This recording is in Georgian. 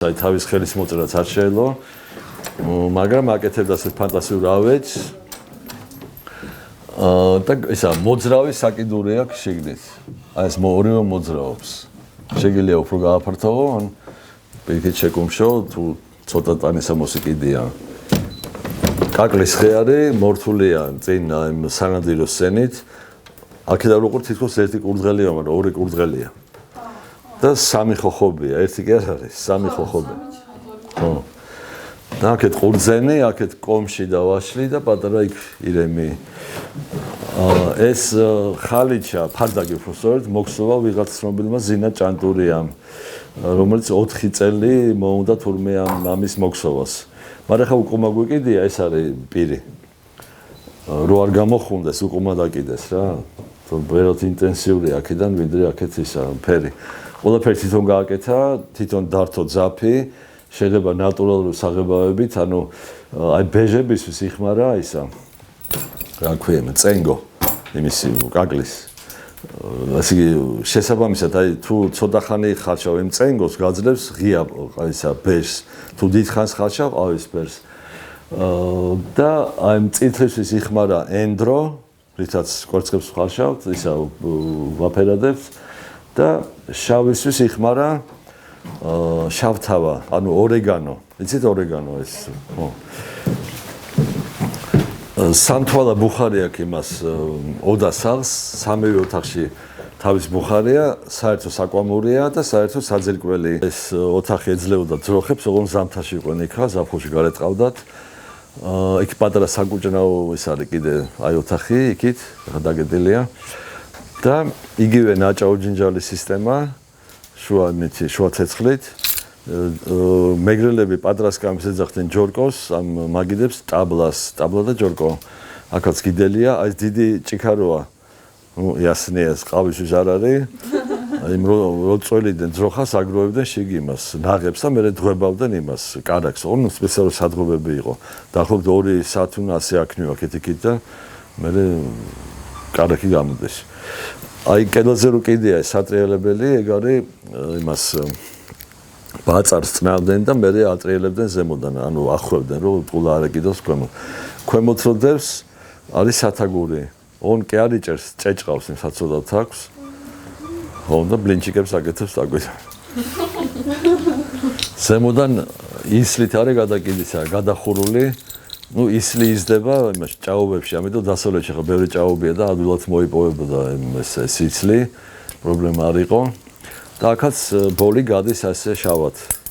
აი თავის ხელის მოწერაც არ შეიძლება, მაგრამ აკეთებდა ასეთ ფანტასიურ ავეჯს. და ისა მოძრავი საკიდური აქვს შიგნით. აი ეს ორივე მოძრაობს. შეგიძლია უფრო გააფართოვო, ან პირიქით შეკუმშო, თუ ცოტა ტანისა მოსიკიდია. კაკლის ხეარი მორთულია წინ იმ სანადირო სცენით. აქედან უყურთ თითქოს ერთი კურდღელია, მაგრამ ორი კურდღელია. და სამი ხოხობია, ერთი კი არ არის, სამი ხოხობი. ხო. და აქეთ ყურძენი, აქეთ კომში და ვაშლი და პატარა იქ ირემი. ეს ხალიჩა, ფარდაგი უფრო სწორედ მოგსოვა ვიღაც ცნობილმა ზინა ჭანტურიამ, რომელიც 4 წელი მოუნდა თურმე ამის მოგსოვას. მაგრამ ხა უკუმა გვიკიდია, ეს არის პირი. რო არ გამოხუნდეს, უკუმა დაკიდეს რა. ვეროთ ინტენსიური აქედან, ვიდრე აქეთ ისა ფერი. ყველაფერი თვითონ გააკეთა, თვითონ დართო ძაფი, შეიძლება ნატურალური საღებავებით, ანუ აი ბეჟებისთვის იხმარა ისა. რა ქვია, წენგო, იმისი კაკლის. ასე იგი შესაბამისად, აი თუ ცოტა ხანი ხარშავ იმ წენგოს გაძლევს ღია ისა ბეჟს, თუ დიდხანს ხარშავ ყავისფერს. და აი მწითლისთვის იხმარა ენდრო, რითაც კვერცხებს ხარშავთ, ისა ვაფერადებს და შავისთვის იხმარა შავთავა, ანუ ორეგანო. იცით ორეგანო ეს, ხო. სამთვალა ბუხარი აქვს იმას ოდასაღს, სამივე ოთახში თავის ბუხარია, საერთო საკვამურია და საერთო საძირკველი. ეს ოთახი ეძლეოდა ძროხებს, ოღონდ ზამთარში იყვნენ იქა, ზაფხულში გარეთყავდათ. იქ პატარა საკუჭნაო ის არის კიდე აი ოთახი იქით დაგედილია და იგივე ნაჭაოჯინჯალის სისტემა შუა ცეცხლით მეგრელები პატრასკამის ეძახდნენ ჯორკოს ამ მაგიდებს ტაბლა და ჯორკო აქაც კიდელია აი დიდი ჭიქაროა იასნიას ყავისთვის არ არის იმ რო წველიდან ძროხას აგროვებდნენ შიგ იმას ნაღებს და მერე დღებავდნენ იმას კარაქს ორი სპეციალური სადგომები იყო დაახლოებით 2 საათი უნდა ასე აქნიო აქეთ-იქით და მერე კარაქი გამოდეს აი კედელზე რო კიდეა სატრიელებელი ეგ არის იმას ბაწარს წნავდნენ და მერე ატრიელებდნენ ზემოდან ანუ ახვევდნენ რომ პულა არ ეკიდოს ქვემოთ რო დევს არის სათაგური ონ კი არ იჭერს ჭეჭყავს იმ საწოდათ აქვს და ბლინჩიკებს აკეთებს აგვითა. ზემოდან ისლით არის გადაკიდისა, გადახურული. ნუ ისლი იზრდება იმაში ჭაობებში, ამიტომ დასავლეთში ხა ბევრი ჭაობია და ადვილად მოიპოვებოდა ეს სიცლი. პრობლემა არ იყო. და აქაც ბოლი გადის ასე შავად.